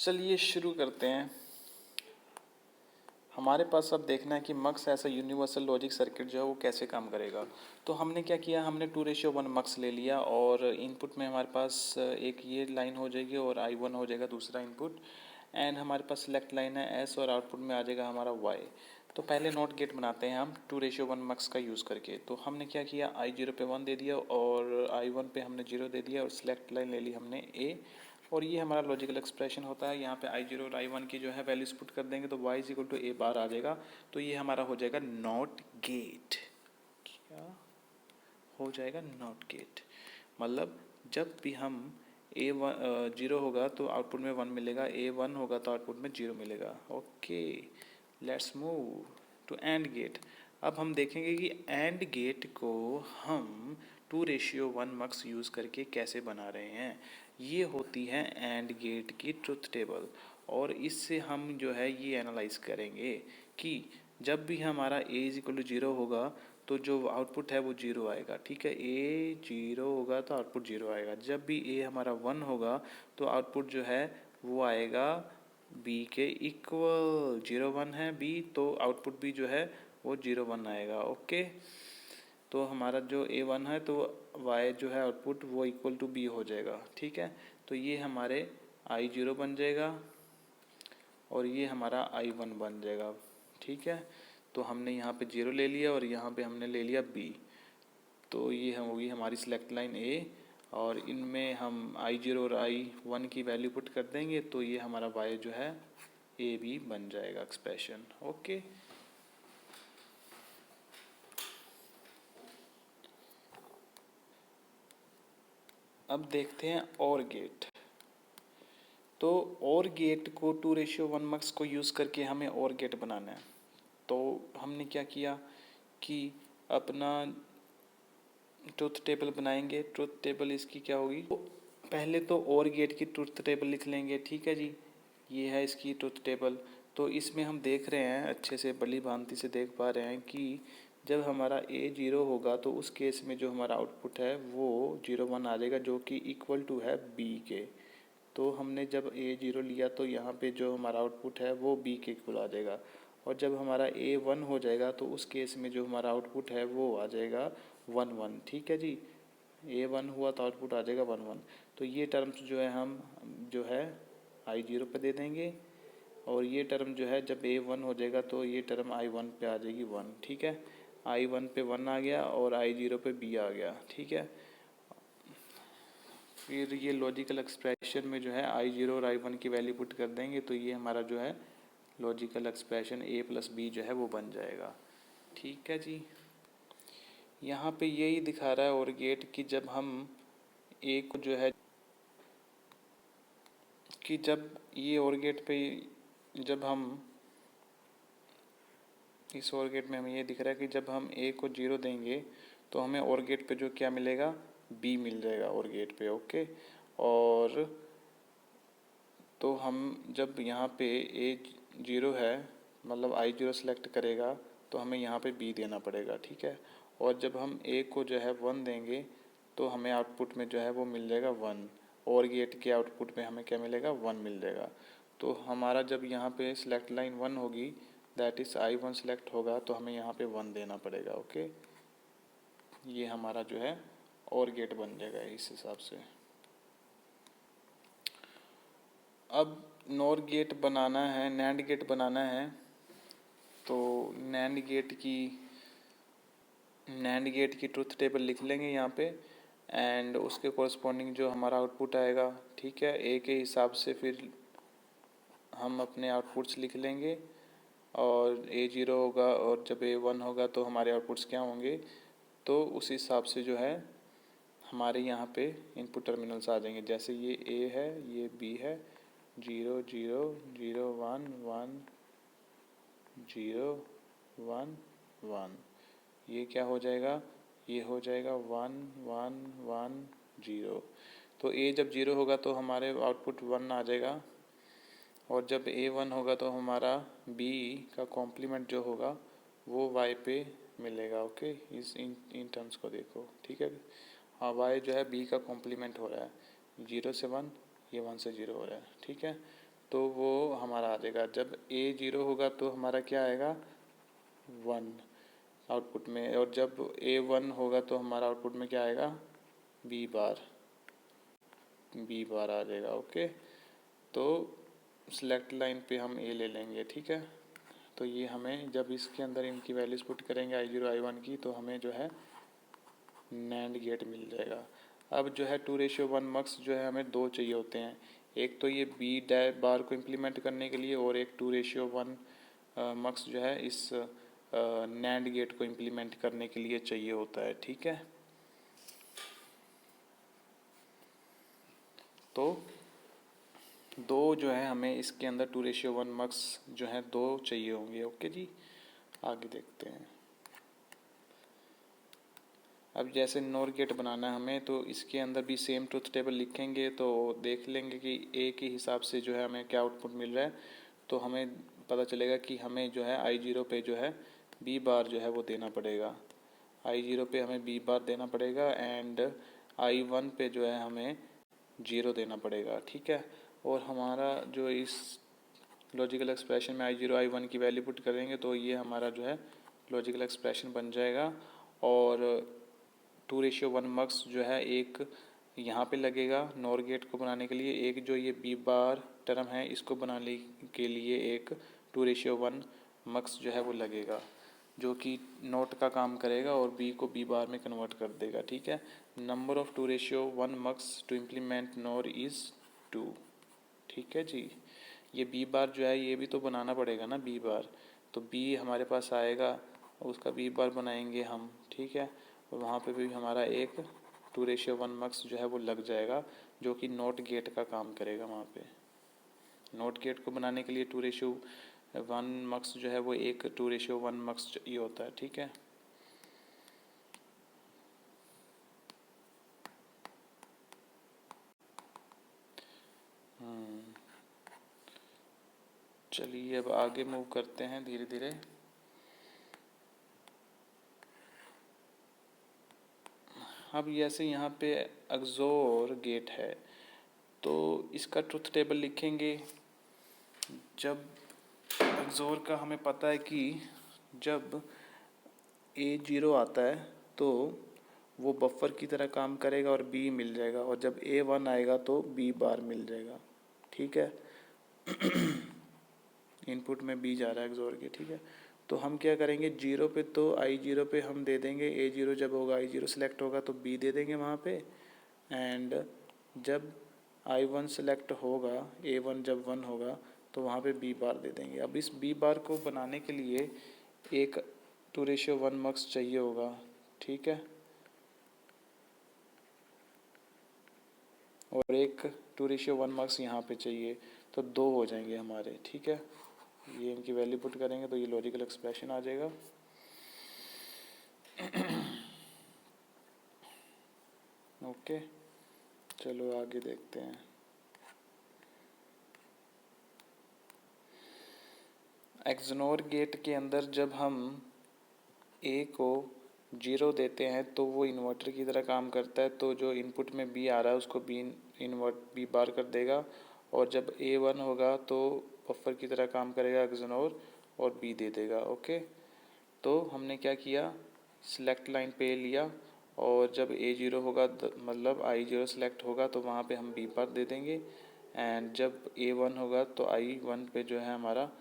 चलिए शुरू करते हैं। हमारे पास अब देखना है कि मक्स ऐसा यूनिवर्सल लॉजिक सर्किट जो है वो कैसे काम करेगा। तो हमने क्या किया, हमने 2:1 मक्स ले लिया और इनपुट में हमारे पास एक ये लाइन हो जाएगी और I1 हो जाएगा दूसरा इनपुट, एंड हमारे पास सेलेक्ट लाइन है S और आउटपुट में आ जाएगा हमारा Y। तो पहले नॉट गेट बनाते हैं हम 2:1 मक्स का यूज़ करके। तो हमने क्या किया, I0 पे 1 दे दिया और I1 पे हमने 0 दे दिया और सेलेक्ट लाइन ले ली हमने A। और ये हमारा लॉजिकल एक्सप्रेशन होता है। यहाँ पे I0 और I1 की जो है वैल्यूज पुट कर देंगे तो y is equal to A bar आ जाएगा। तो ये हमारा हो जाएगा नॉट गेट। क्या हो जाएगा, नॉट गेट। मतलब जब भी हम A1 0 होगा तो आउटपुट में 1 मिलेगा, A1 होगा तो आउटपुट में 0 मिलेगा। Okay, let's move to and gate. अब हम देखेंगे कि एंड गेट को हम 2:1 मक्स यूज़ करके कैसे बना रहे हैं। ये होती है एंड गेट की ट्रुथ टेबल, और इससे हम जो है ये एनालाइज करेंगे कि जब भी हमारा A इज इक्वल टू 0 होगा तो जो आउटपुट है वो 0 आएगा। ठीक है, A 0 होगा तो आउटपुट 0 आएगा। जब भी A हमारा 1 होगा तो आउटपुट जो है वो आएगा B के इक्वल। 0 1 है B तो आउटपुट भी जो है वो 0 1 आएगा। ओके, तो हमारा जो A1 है तो Y जो है आउटपुट वो इक्वल टू B हो जाएगा। ठीक है, तो ये हमारे I0 बन जाएगा और ये हमारा I1 बन जाएगा। ठीक है, तो हमने यहाँ पे 0 ले लिया और यहाँ पे हमने ले लिया B। तो ये होगी हमारी सिलेक्ट लाइन A, और इनमें हम I0 और I1 की वैल्यू पुट कर देंगे तो ये हमारा Y जो है AB बन जाएगा एक्सप्रेशन। ओके, अब देखते हैं और गेट। तो और गेट को 2:1 मक्स को यूज़ करके हमें और गेट बनाना है। तो हमने क्या किया कि अपना ट्रुथ टेबल बनाएंगे। ट्रुथ टेबल इसकी क्या होगी, तो पहले तो और गेट की ट्रुथ टेबल लिख लेंगे। ठीक है जी, ये है इसकी ट्रुथ टेबल। तो इसमें हम देख रहे हैं, अच्छे से भली भांति से देख पा रहे हैं कि जब हमारा A 0 होगा तो उस केस में जो हमारा आउटपुट है वो 0 1 आ जाएगा, जो कि इक्वल टू है B के। तो हमने जब A 0 लिया तो यहाँ पे जो हमारा आउटपुट है वो B के इक्वल आ जाएगा, और जब हमारा A 1 हो जाएगा तो उस केस में जो हमारा आउटपुट है वो आ जाएगा 1 1। ठीक है जी, A 1 हुआ तो आउटपुट आ जाएगा 1 1। तो ये टर्म्स जो है हम जो है I0 पे दे देंगे, और ये टर्म जो है जब A 1 हो जाएगा तो ये टर्म I1 पे आ जाएगी 1। ठीक है, I1 पे 1 आ गया और I0 पे B आ गया। ठीक है, फिर ये लॉजिकल एक्सप्रेशन में जो है I0 और I1 की वैल्यू पुट कर देंगे तो ये हमारा जो है logical expression A plus B जो है वो बन जाएगा। ठीक है जी, यहाँ पे यही दिखा रहा है और गेट कि जब हम A को जो है कि जब ये और गेट पे जब हम इस और गेट में हमें ये दिख रहा है कि जब हम A को 0 देंगे तो हमें और गेट पे जो क्या मिलेगा, B मिल जाएगा और गेट पे। ओके, और तो हम जब यहाँ पे A 0 है मतलब I0 सेलेक्ट करेगा तो हमें यहाँ पे B देना पड़ेगा। ठीक है, और जब हम A को जो है 1 देंगे तो हमें आउटपुट में जो है वो मिल जाएगा 1, और गेट के आउटपुट में हमें क्या मिलेगा, 1 मिल जाएगा। तो हमारा जब यहाँ पे सिलेक्ट लाइन 1 होगी, दैट इज़ I1 सेलेक्ट होगा तो हमें यहाँ पे 1 देना पड़ेगा। ओके, ये हमारा जो है और गेट बन जाएगा इस हिसाब से। अब नॉर गेट बनाना है, नैंड गेट बनाना है। तो नैंड गेट की ट्रुथ टेबल लिख लेंगे यहाँ पे, एंड उसके कॉरस्पॉन्डिंग जो हमारा आउटपुट आएगा, ठीक है, A के हिसाब से फिर हम अपने आउटपुट्स लिख लेंगे। और A 0 होगा और जब A 1 होगा तो हमारे आउटपुट्स क्या होंगे, तो उस हिसाब से जो है हमारे यहाँ पे इनपुट टर्मिनल्स आ जाएंगे। जैसे ये A है, ये B है, 0 0 0 1 1 0 1 1, ये क्या हो जाएगा, ये हो जाएगा 1 1 1 0। तो A जब 0 होगा तो हमारे आउटपुट 1 आ जाएगा, और जब A 1 होगा तो हमारा B का कॉम्प्लीमेंट जो होगा वो Y पे मिलेगा। ओके, इस इन टर्म्स को देखो। ठीक है, हाँ, Y जो है B का कॉम्प्लीमेंट हो रहा है, 0 से 1, ये 1 से 0 हो रहा है। ठीक है, तो वो हमारा आ जाएगा। जब ए 0 होगा तो हमारा क्या आएगा 1 आउटपुट में, और जब ए 1 होगा तो हमारा आउटपुट में क्या आएगा बी बार आ जाएगा। ओके, तो सिलेक्ट लाइन पे हम ए ले लेंगे, ठीक है। तो ये हमें जब इसके अंदर इनकी वैल्यूज़ पुट करेंगे I0 I1 की, तो हमें जो है नैंड गेट मिल जाएगा। अब जो है 2:1 मक्स जो है हमें दो चाहिए होते हैं, एक तो ये बी डैश बार को इम्प्लीमेंट करने के लिए, और एक 2:1 मक्स जो है इस नैंड गेट को इम्प्लीमेंट करने के लिए चाहिए होता है, ठीक है। तो दो जो है हमें इसके अंदर 2:1 मक्स जो है दो चाहिए होंगे। ओके जी, आगे देखते हैं। अब जैसे नॉर गेट बनाना है हमें, तो इसके अंदर भी सेम ट्रुथ टेबल लिखेंगे तो देख लेंगे कि ए के हिसाब से जो है हमें क्या आउटपुट मिल रहा है। तो हमें पता चलेगा कि हमें जो है I0 पे जो है बी बार जो है वो देना पड़ेगा। I0 पे हमें बी बार देना पड़ेगा, एंड I1 पे जो है हमें 0 देना पड़ेगा, ठीक है। और हमारा जो इस लॉजिकल एक्सप्रेशन में I0 I1 की वैल्यू पुट करेंगे तो ये हमारा जो है लॉजिकल एक्सप्रेशन बन जाएगा। और 2:1 मक्स जो है एक यहाँ पे लगेगा नॉर गेट को बनाने के लिए, एक जो ये बी बार टर्म है इसको बनाने के लिए एक 2:1 मक्स जो है वो लगेगा, जो कि नोट का काम करेगा और बी को बी बार में कन्वर्ट कर देगा, ठीक है। Number of 2:1 mux to implement NOR is 2, ठीक है जी। ये बी बार जो है ये भी तो बनाना पड़ेगा ना बी बार, तो बी हमारे पास आएगा, उसका बी बार बनाएंगे हम, ठीक है। और वहाँ पे भी हमारा एक 2:1 मक्स जो है वो लग जाएगा, जो कि नोट गेट का काम करेगा। वहाँ पे नोट गेट को बनाने के लिए 2:1 मक्स जो है वो एक 2:1 मक्स ये होता है, ठीक है। चलिए अब आगे मूव करते हैं धीरे धीरे। अब जैसे यहाँ पे एक्सोर गेट है, तो इसका ट्रुथ टेबल लिखेंगे। जब एक्सोर का हमें पता है कि जब A0 आता है तो वो बफर की तरह काम करेगा और B मिल जाएगा, और जब A1 आएगा तो B बार मिल जाएगा, ठीक है। इनपुट में B जा रहा है एक्सोर के, ठीक है। तो हम क्या करेंगे, 0 पे तो I0 पे हम दे देंगे A0, जब होगा I0 सेलेक्ट होगा तो B दे देंगे वहाँ पे, एंड जब I1 सेलेक्ट होगा A1 जब 1 होगा तो वहाँ पे B बार दे देंगे। अब इस B बार को बनाने के लिए एक 2:1 मक्स चाहिए होगा, ठीक है, और एक 2:1 मक्स यहाँ पे चाहिए, तो दो हो जाएंगे हमारे, ठीक है। ये इनकी वैल्यू पुट करेंगे तो ये लॉजिकल एक्सप्रेशन आ जाएगा। ओके, चलो आगे देखते हैं। एक्सनोर गेट के अंदर जब हम ए को 0 देते हैं तो वो इन्वर्टर की तरह काम करता है, तो जो इनपुट में बी आ रहा है उसको बी बार कर देगा, और जब A1 होगा तो बफर की तरह काम करेगा एक्सनोर और बी दे देगा। ओके, तो हमने क्या किया, सिलेक्ट लाइन पे लिया, और जब A0 होगा मतलब I0 सेलेक्ट होगा तो वहाँ पे हम बी बार दे देंगे, एंड जब A1 होगा तो I1 पे जो है हमारा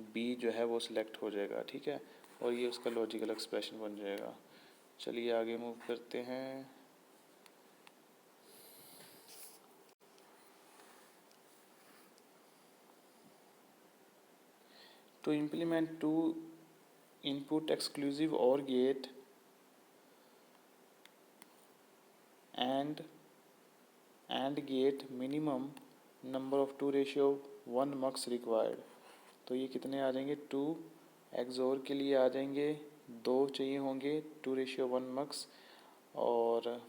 बी जो है वो सिलेक्ट हो जाएगा, ठीक है। और ये उसका लॉजिकल एक्सप्रेशन बन जाएगा। चलिए आगे मूव करते हैं। To implement two input exclusive OR gate and gate minimum number of 2:1 mux required. तो ये कितने आ जाएंगे, 2 एक्सोर के लिए आ जाएंगे, 2 चाहिए होंगे 2:1 मक्स, और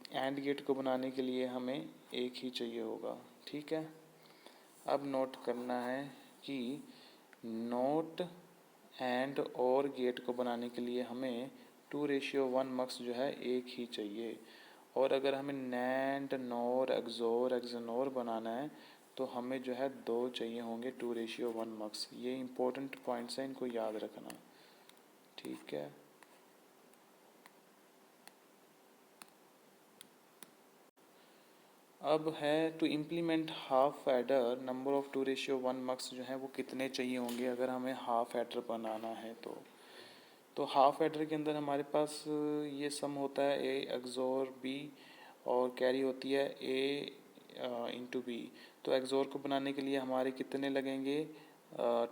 एंड गेट को बनाने के लिए हमें एक ही चाहिए होगा, ठीक है। अब नोट करना है कि नोट एंड और गेट को बनाने के लिए हमें 2:1 मक्स जो है एक ही चाहिए, और अगर हमें नैंड नोर एक्सोर एक्सनोर बनाना है तो हमें जो है 2 चाहिए होंगे 2:1 मक्स। ये इम्पोर्टेंट पॉइंट्स हैं, इनको याद रखना, ठीक है। अब है to implement half adder, number of 2:1 mux जो है वो कितने चाहिए होंगे अगर हमें हाफ एडर बनाना है। तो हाफ एडर के अंदर हमारे पास ये सम होता है ए एक्सोर बी और कैरी होती है ए इंटू बी। तो एक्सोर को बनाने के लिए हमारे कितने लगेंगे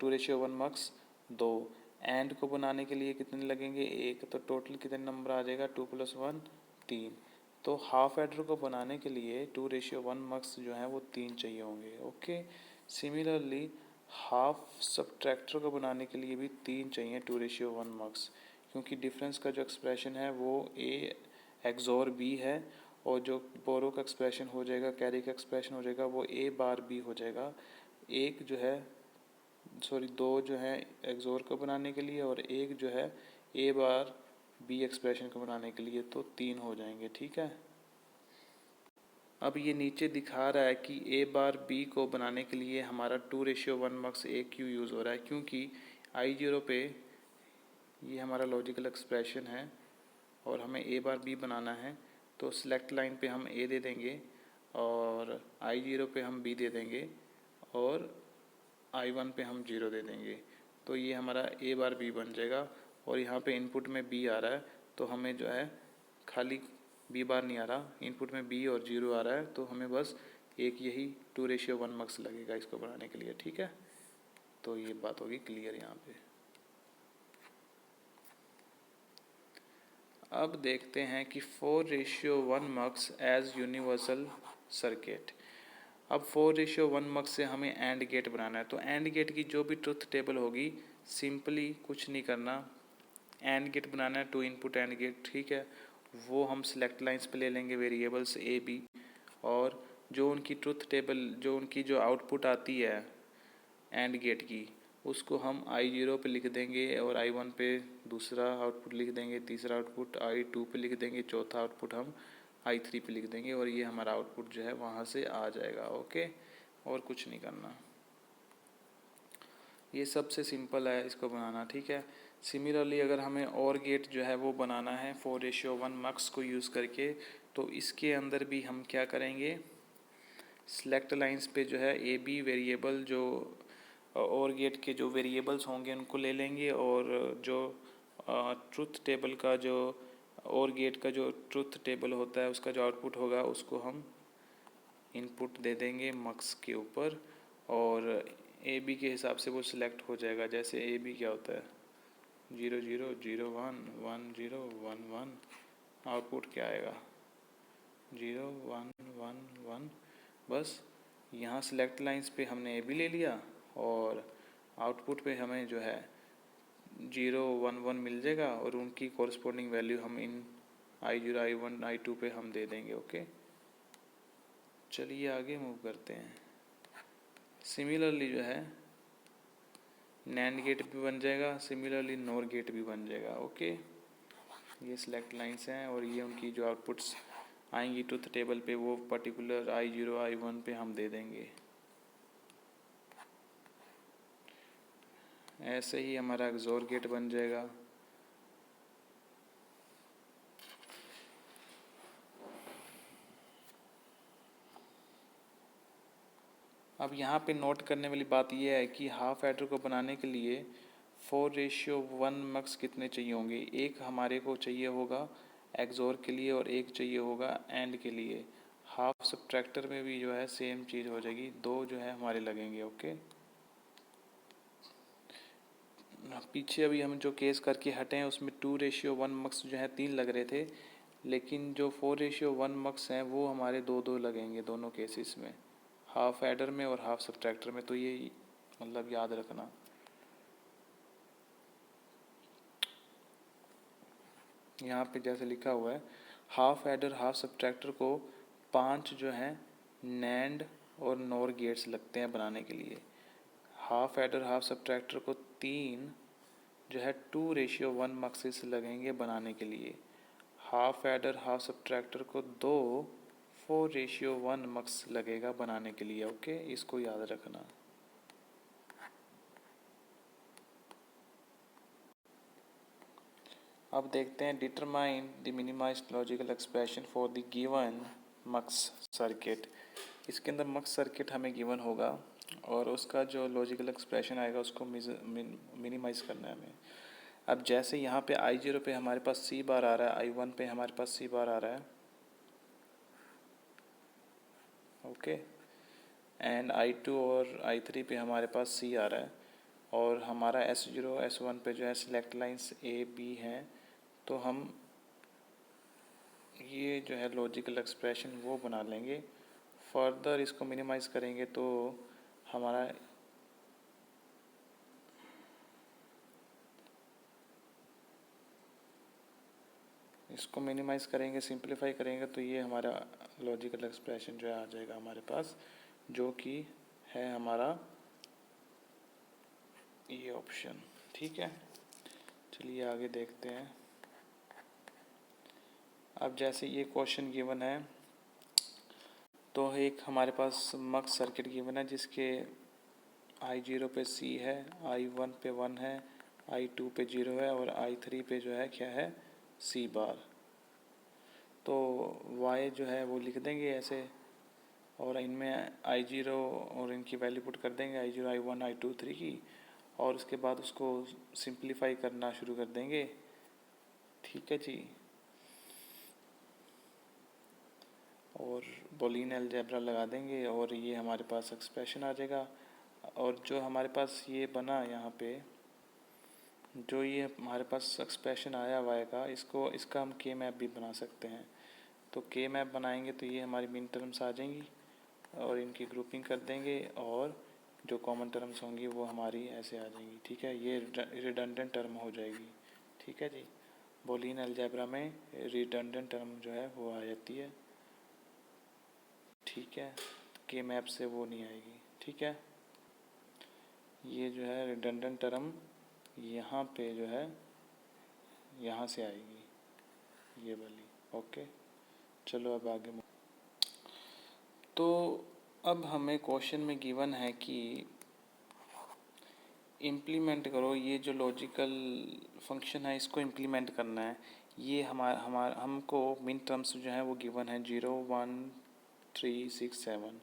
2:1 मक्स 2। एंड को बनाने के लिए कितने लगेंगे 1। तो टोटल कितने नंबर आ जाएगा 2 + 1 3। तो हाफ एडर को बनाने के लिए 2:1 मक्स जो है वो 3 चाहिए होंगे, ओके। सिमिलरली हाफ सब्ट्रैक्टर को बनाने के लिए भी 3 चाहिए 2:1 मक्स, क्योंकि डिफरेंस का जो एक्सप्रेशन है वो ए एक्सोर बी है और जो बोरो का एक्सप्रेशन हो जाएगा, कैरी का एक्सप्रेशन हो जाएगा वो ए बार बी हो जाएगा। एक जो है दो जो है एक्सोर को बनाने के लिए और एक जो है ए बार बी एक्सप्रेशन को बनाने के लिए, तो 3 हो जाएंगे, ठीक है। अब ये नीचे दिखा रहा है कि ए बार बी को बनाने के लिए हमारा 2:1 मक्स ए क्यों यूज़ हो रहा है, क्योंकि I0 पे ये हमारा लॉजिकल एक्सप्रेशन है और हमें ए बार बी बनाना है। तो सिलेक्ट लाइन पे हम ए दे देंगे और I0 पे हम बी दे देंगे और I1 पे हम 0 दे देंगे। तो ये हमारा ए बार बी बन जाएगा और यहाँ पे इनपुट में बी आ रहा है, तो हमें जो है खाली बी बार नहीं आ रहा, इनपुट में बी और 0 आ रहा है, तो हमें बस एक यही 2:1 मक्स लगेगा इसको बनाने के लिए, ठीक है। तो ये बात होगी क्लियर यहाँ पे। अब देखते हैं कि 4:1 मक्स एज यूनिवर्सल सर्किट। अब 4:1 मक्स से हमें एंड गेट बनाना है। तो एंड गेट की जो भी ट्रुथ टेबल होगी, सिंपली कुछ नहीं करना, एंड गेट बनाना है 2 इनपुट एंड गेट, ठीक है। वो हम सिलेक्ट लाइंस पे ले लेंगे वेरिएबल्स ए बी, और जो उनकी ट्रुथ टेबल जो आउटपुट आती है एंड गेट की, उसको हम I0 पे लिख देंगे और I1 पे दूसरा आउटपुट लिख देंगे, तीसरा आउटपुट I2 पे लिख देंगे, चौथा आउटपुट हम I3 पे लिख देंगे और ये हमारा आउटपुट जो है वहाँ से आ जाएगा, ओके। और कुछ नहीं करना, ये सबसे सिंपल है इसको बनाना, ठीक है। सिमिलरली अगर हमें और गेट जो है वो बनाना है 4:1 मक्स को यूज़ करके, तो इसके अंदर भी हम क्या करेंगे, सिलेक्ट लाइंस पे जो है ए बी वेरिएबल जो और गेट के जो वेरिएबल्स होंगे उनको ले लेंगे और जो ट्रुथ टेबल का जो और गेट का जो ट्रुथ टेबल होता है उसका जो आउटपुट होगा उसको हम इनपुट दे देंगे मक्स के ऊपर और ए बी के हिसाब से वो सिलेक्ट हो जाएगा। जैसे ए बी क्या होता है 0 0 0 1 1 0 1 1, आउटपुट क्या आएगा 0 1 1 1। बस यहाँ सिलेक्ट लाइंस पे हमने ए बी ले लिया और आउटपुट पे हमें जो है 0 1 1 मिल जाएगा और उनकी कॉरस्पॉन्डिंग वैल्यू हम इन I0 I1 I2 पे हम दे देंगे, ओके। चलिए आगे मूव करते हैं। सिमिलरली जो है नैंड गेट भी बन जाएगा, सिमिलरली नोर गेट भी बन जाएगा, ओके। ये सिलेक्ट लाइंस हैं और ये उनकी जो आउटपुट्स आएंगी ट्रुथ टेबल पे वो पर्टिकुलर I0 I1 पे हम दे देंगे। ऐसे ही हमारा एक्सोर गेट बन जाएगा। अब यहाँ पे नोट करने वाली बात यह है कि हाफ एडर को बनाने के लिए 4:1 मक्स कितने चाहिए होंगे। एक हमारे को चाहिए होगा एक्सोर के लिए और एक चाहिए होगा एंड के लिए। हाफ सब्ट्रैक्टर में भी जो है सेम चीज़ हो जाएगी, 2 जो है हमारे लगेंगे, ओके। पीछे अभी हम जो केस करके हटे हैं उसमें 2:1 मक्स जो है 3 लग रहे थे, लेकिन जो 4:1 मक्स हैं वो हमारे 2 लगेंगे दोनों केसेस में, हाफ एडर में और हाफ सब्ट्रैक्टर में। तो ये मतलब याद रखना। यहाँ पे जैसे लिखा हुआ है हाफ एडर हाफ सब्ट्रैक्टर को 5 जो है नैंड और नोर गेट्स लगते हैं बनाने के लिए। हाफ एडर हाफ सब्ट्रैक्टर को 3 जो है 2:1 मक्सेस लगेंगे बनाने के लिए। हाफ एडर हाफ सब्ट्रैक्टर को 2 4:1 मक्स लगेगा बनाने के लिए। ओके, इसको याद रखना। अब देखते हैं determine the minimized logical expression for the given mux circuit. इसके अंदर मक्स सर्किट हमें गिवन होगा और उसका जो लॉजिकल एक्सप्रेशन आएगा उसको मिनिमाइज़ करना है हमें। अब जैसे यहाँ पे I0 पे हमारे पास C बार आ रहा है, I1 पे हमारे पास C बार आ रहा है, ओके, एंड I2 और I3 पे हमारे पास C आ रहा है, और हमारा S0 S1 पे जो है सिलेक्ट लाइंस A B हैं, तो हम ये जो है लॉजिकल एक्सप्रेशन वो बना लेंगे। फर्दर इसको मिनिमाइज़ करेंगे तो हमारा इसको मिनिमाइज़ करेंगे, सिंप्लीफाई करेंगे तो ये हमारा लॉजिकल एक्सप्रेशन जो है आ जाएगा हमारे पास, जो कि है हमारा ये ऑप्शन। ठीक है, चलिए आगे देखते हैं। अब जैसे ये क्वेश्चन गिवन है, तो एक हमारे पास मक्स सर्किट गिवन है जिसके I0 पे C है, I1 पे 1 है, I2 पे 0 है और I3 पे जो है क्या है C बार। तो Y जो है वो लिख देंगे ऐसे, और इनमें I0 और इनकी वैल्यू पुट कर देंगे, I0 I1 I2 3 की, और उसके बाद उसको सिंप्लीफाई करना शुरू कर देंगे। ठीक है जी, और बूलियन अलजेब्रा लगा देंगे और ये हमारे पास एक्सप्रेशन आ जाएगा। और जो हमारे पास ये बना यहाँ पे, जो ये हमारे पास एक्सप्रेशन आया y का, इसका हम के मैप भी बना सकते हैं। तो के मैप बनाएंगे तो ये हमारी मिन टर्म्स आ जाएंगी और इनकी ग्रुपिंग कर देंगे, और जो कॉमन टर्म्स होंगी वो हमारी ऐसे आ जाएंगी। ठीक है, ये रिडंडेंट टर्म हो जाएगी। ठीक है जी, बूलियन अलजेब्रा में रिडंडेंट टर्म जो है वो आ जाती है। ठीक है, के मैप से वो नहीं आएगी। ठीक है, ये जो है रिडंडेंट टर्म यहाँ पे जो है यहाँ से आएगी, ये वाली। ओके, चलो अब आगे। तो अब हमें क्वेश्चन में गिवन है कि इम्प्लीमेंट करो, ये जो लॉजिकल फंक्शन है इसको इम्प्लीमेंट करना है। ये हमको मिन टर्म्स जो है वो गिवन है 0 1 3 6 7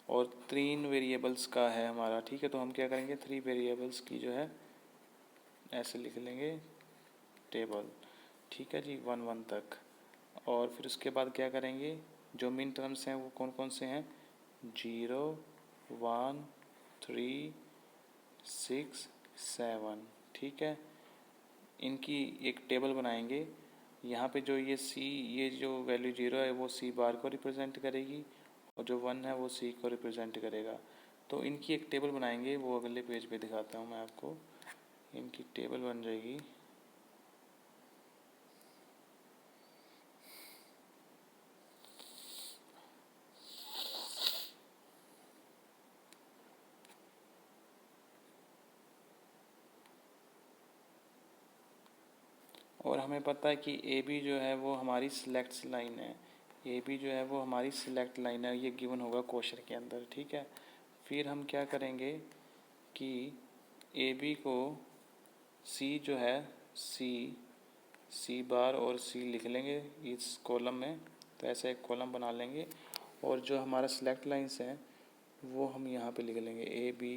और 3 वेरिएबल्स का है हमारा। ठीक है, तो हम क्या करेंगे, 3 वेरिएबल्स की जो है ऐसे लिख लेंगे टेबल। ठीक है जी, 1 1 तक। और फिर उसके बाद क्या करेंगे, जो मिन टर्म्स हैं वो कौन कौन से हैं, 0 1 3 6 7। ठीक है, इनकी एक टेबल बनाएंगे। यहाँ पे जो ये जो वैल्यू 0 है वो C बार को रिप्रेजेंट करेगी और जो 1 है वो C को रिप्रेजेंट करेगा। तो इनकी एक टेबल बनाएंगे, वो अगले पेज पे दिखाता हूँ मैं आपको। इनकी टेबल बन जाएगी, और हमें पता है कि ए बी जो है वो हमारी सिलेक्ट लाइन है। ए बी जो है वो हमारी सिलेक्ट लाइन है, ये गिवन होगा क्वेश्चन के अंदर। ठीक है, फिर हम क्या करेंगे कि ए बी को सी जो है सी बार और सी लिख लेंगे इस कॉलम में। तो ऐसा एक कॉलम बना लेंगे और जो हमारा सिलेक्ट लाइंस हैं वो हम यहाँ पे लिख लेंगे A B,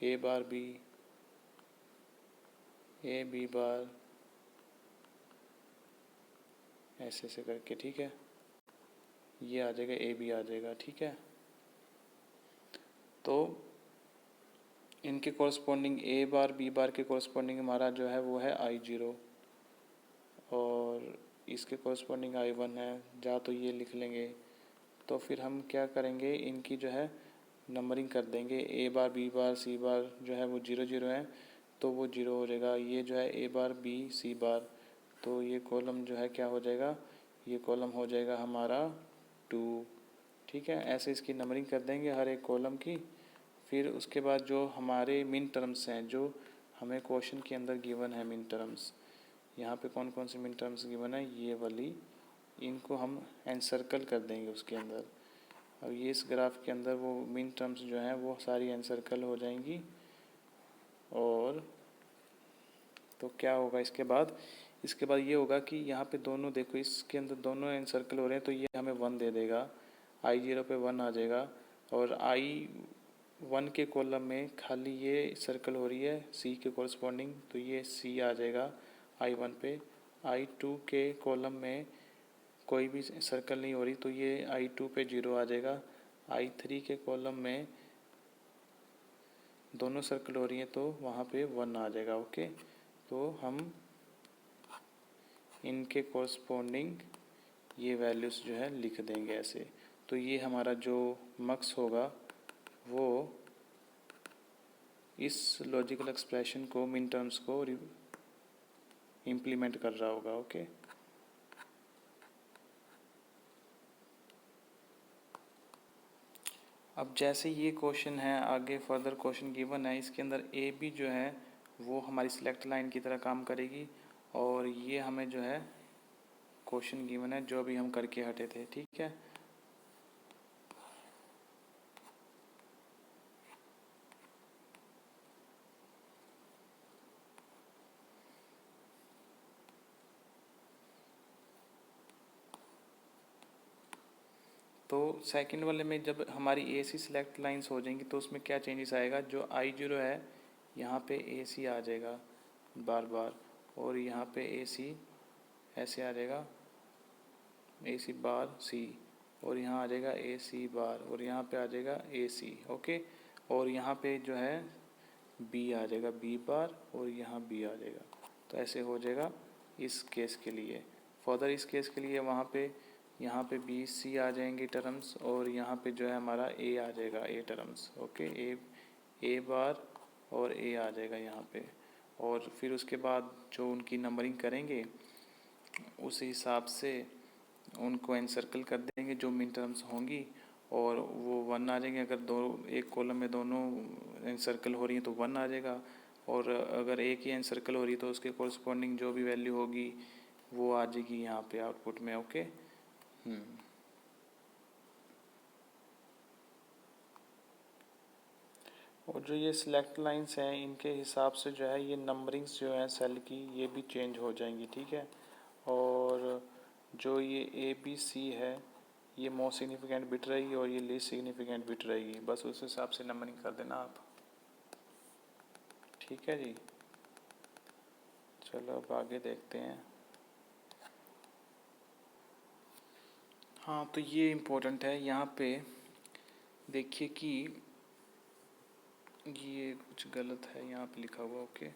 A bar B, A B bar, ऐसे ऐसे करके। ठीक है, ये आ जाएगा, ए बी आ जाएगा। ठीक है, तो इनके कॉरस्पॉन्डिंग ए बार बी बार के कॉरस्पॉन्डिंग हमारा जो है वो है I0 और इसके कॉरस्पॉन्डिंग I1 है, जा तो ये लिख लेंगे। तो फिर हम क्या करेंगे, इनकी जो है नंबरिंग कर देंगे। ए बार बी बार सी बार जो है वो 0 0 है, तो वो 0 हो जाएगा। ये जो है ए बार बी सी बार, तो ये कॉलम जो है क्या हो जाएगा, ये कॉलम हो जाएगा हमारा 2। ठीक है, ऐसे इसकी नंबरिंग कर देंगे हर एक कॉलम की। फिर उसके बाद जो हमारे मिन टर्म्स हैं, जो हमें क्वेश्चन के अंदर गिवन है मिन टर्म्स, यहाँ पे कौन कौन से मिन टर्म्स गिवन है, ये वाली इनको हम एनसर्कल कर देंगे उसके अंदर। अब ये इस ग्राफ के अंदर वो मिन टर्म्स जो हैं वो सारी एनसर्कल हो जाएंगी। और तो क्या होगा इसके बाद ये होगा कि यहाँ पे दोनों देखो, इसके अंदर दोनों एनसर्कल हो रहे हैं, तो ये हमें 1 दे देगा, I0 पे 1 आ जाएगा। और I1 के कॉलम में खाली ये सर्कल हो रही है C के कॉरस्पॉन्डिंग, तो ये C आ जाएगा I1 पे। I2 के कॉलम में कोई भी सर्कल नहीं हो रही, तो ये I2 पे 0 आ जाएगा। I3 के कॉलम में दोनों सर्कल हो रही हैं, तो वहाँ पे 1 आ जाएगा। ओके, तो हम इनके कॉरस्पॉन्डिंग ये वैल्यूज़ जो है लिख देंगे ऐसे। तो ये हमारा जो मक्स होगा वो इस लॉजिकल एक्सप्रेशन को, मिन टर्म्स को इम्प्लीमेंट कर रहा होगा। ओके, अब जैसे ये क्वेश्चन है, आगे फर्दर क्वेश्चन गिवन है, इसके अंदर ए बी जो है वो हमारी सिलेक्ट लाइन की तरह काम करेगी। और ये हमें जो है क्वेश्चन गिवन है जो अभी हम करके हटे थे। ठीक है, तो सेकंड वाले में जब हमारी ए सी सिलेक्ट लाइंस हो जाएंगी तो उसमें क्या चेंजेस आएगा, जो I0 है यहाँ पे ए सी आ जाएगा बार बार, और यहाँ पे ए सी ऐसे आ जाएगा, ए सी बार सी, और यहाँ आ जाएगा ए सी बार, और यहाँ पे आ जाएगा ए सी। ओके, और यहाँ पे जो है बी आ जाएगा बी बार, और यहाँ बी आ जाएगा। तो ऐसे हो जाएगा इस केस के लिए। फर्दर इस केस के लिए वहाँ पे यहाँ पे बी सी आ जाएंगे टर्म्स, और यहाँ पे जो है हमारा ए आ जाएगा ए टर्म्स। ओके, ए बार और ए आ जाएगा यहाँ पे। और फिर उसके बाद जो उनकी नंबरिंग करेंगे उस हिसाब से उनको एनसर्कल कर देंगे जो मिन टर्म्स होंगी, और वो 1 आ जाएंगे। अगर दो एक कॉलम में दोनों एनसर्कल हो रही हैं तो 1 आ जाएगा, और अगर एक ही एनसर्कल हो रही है तो उसके कॉरस्पॉन्डिंग जो भी वैल्यू होगी वो आ जाएगी यहाँ पे आउटपुट में। ओके, और जो ये सिलेक्ट लाइंस हैं इनके हिसाब से जो है ये नंबरिंग्स जो हैं सेल की ये भी चेंज हो जाएंगी। ठीक है, और जो ये ए बी सी है ये मोस्ट सिग्निफिकेंट बिट रहेगी और ये लीस्ट सिग्निफिकेंट बिट रहेगी। बस उस हिसाब से नंबरिंग कर देना आप। ठीक है जी, चलो अब आगे देखते हैं। हाँ, तो ये इम्पोर्टेंट है, यहाँ पे देखिए कि ये कुछ गलत है यहाँ पे लिखा हुआ। ओके,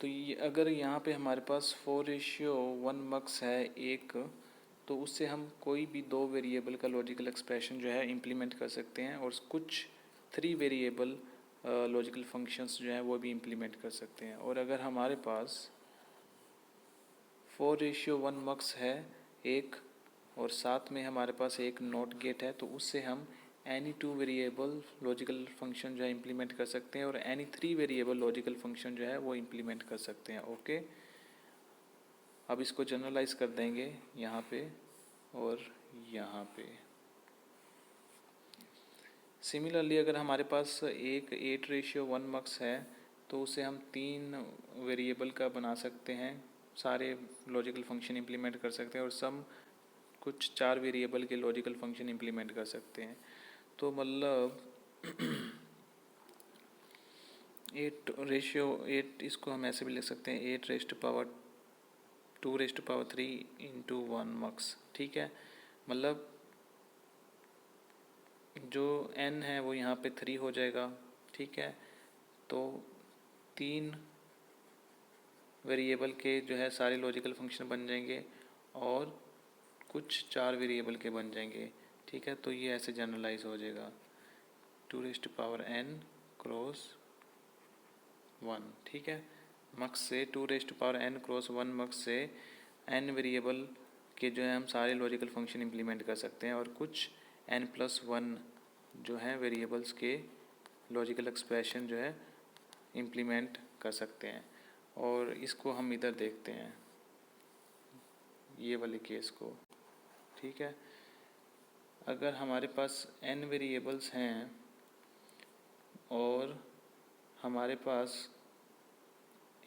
तो ये अगर यहाँ पे हमारे पास 4:1 मक्स है एक, तो उससे हम कोई भी 2 वेरिएबल का लॉजिकल एक्सप्रेशन जो है इम्प्लीमेंट कर सकते हैं, और कुछ 3 वेरिएबल लॉजिकल फंक्शंस जो हैं वो भी इम्प्लीमेंट कर सकते हैं। और अगर हमारे पास 4:1 मक्स है एक, और साथ में हमारे पास एक नॉट गेट है, तो उससे हम एनी 2 वेरिएबल लॉजिकल फंक्शन जो है इम्प्लीमेंट कर सकते हैं, और एनी 3 वेरिएबल लॉजिकल फंक्शन जो है वो इम्प्लीमेंट कर सकते हैं। ओके, अब इसको जनरलाइज कर देंगे यहाँ पे और यहाँ पे। सिमिलरली अगर हमारे पास एक 8:1 मक्स है तो उसे हम 3 वेरिएबल का बना सकते हैं, सारे लॉजिकल फंक्शन इम्प्लीमेंट कर सकते हैं, और सम कुछ 4 वेरिएबल के लॉजिकल फंक्शन इम्प्लीमेंट कर सकते हैं। तो मतलब 8 इसको हम ऐसे भी लिख सकते हैं 8⁻²�3 इंटू 1 मक्स। ठीक है, मतलब जो n है वो यहाँ पे 3 हो जाएगा। ठीक है, तो 3 वेरिएबल के जो है सारे लॉजिकल फंक्शन बन जाएंगे, और कुछ 4 वेरिएबल के बन जाएंगे। ठीक है, तो ये ऐसे जनरलाइज हो जाएगा 2n क्रॉस 1। ठीक है, मक्स से 2n क्रॉस 1 मक्स से n वेरिएबल के जो है हम सारे लॉजिकल फंक्शन इम्प्लीमेंट कर सकते हैं, और कुछ n+1 जो है वेरिएबल्स के लॉजिकल एक्सप्रेशन जो है इम्प्लीमेंट कर सकते हैं। और इसको हम इधर देखते हैं, ये वाले केस को। ठीक है। अगर हमारे पास n वेरिएबल्स हैं और हमारे पास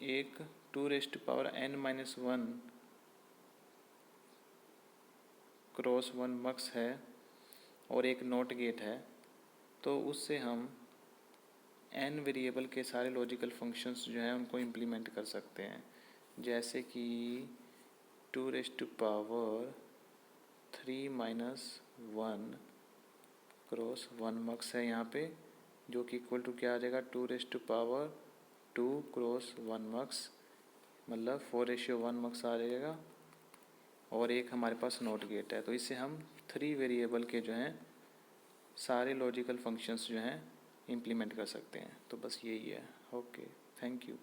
एक 2n-1 क्रॉस 1 मक्स है और एक नॉट गेट है, तो उससे हम n वेरिएबल के सारे लॉजिकल फंक्शंस जो हैं उनको इम्प्लीमेंट कर सकते हैं। जैसे कि 2⁻³ - 1 क्रॉस 1 मक्स है यहाँ पे, जो कि इक्वल टू क्या आ जाएगा, 2⁻² क्रॉस 1 मक्स, मतलब 4:1 मक्स आ जाएगा। और एक हमारे पास नॉट गेट है, तो इससे हम 3 वेरिएबल के जो हैं सारे लॉजिकल फंक्शंस जो हैं इम्प्लीमेंट कर सकते हैं। तो बस यही है। Okay, thank you.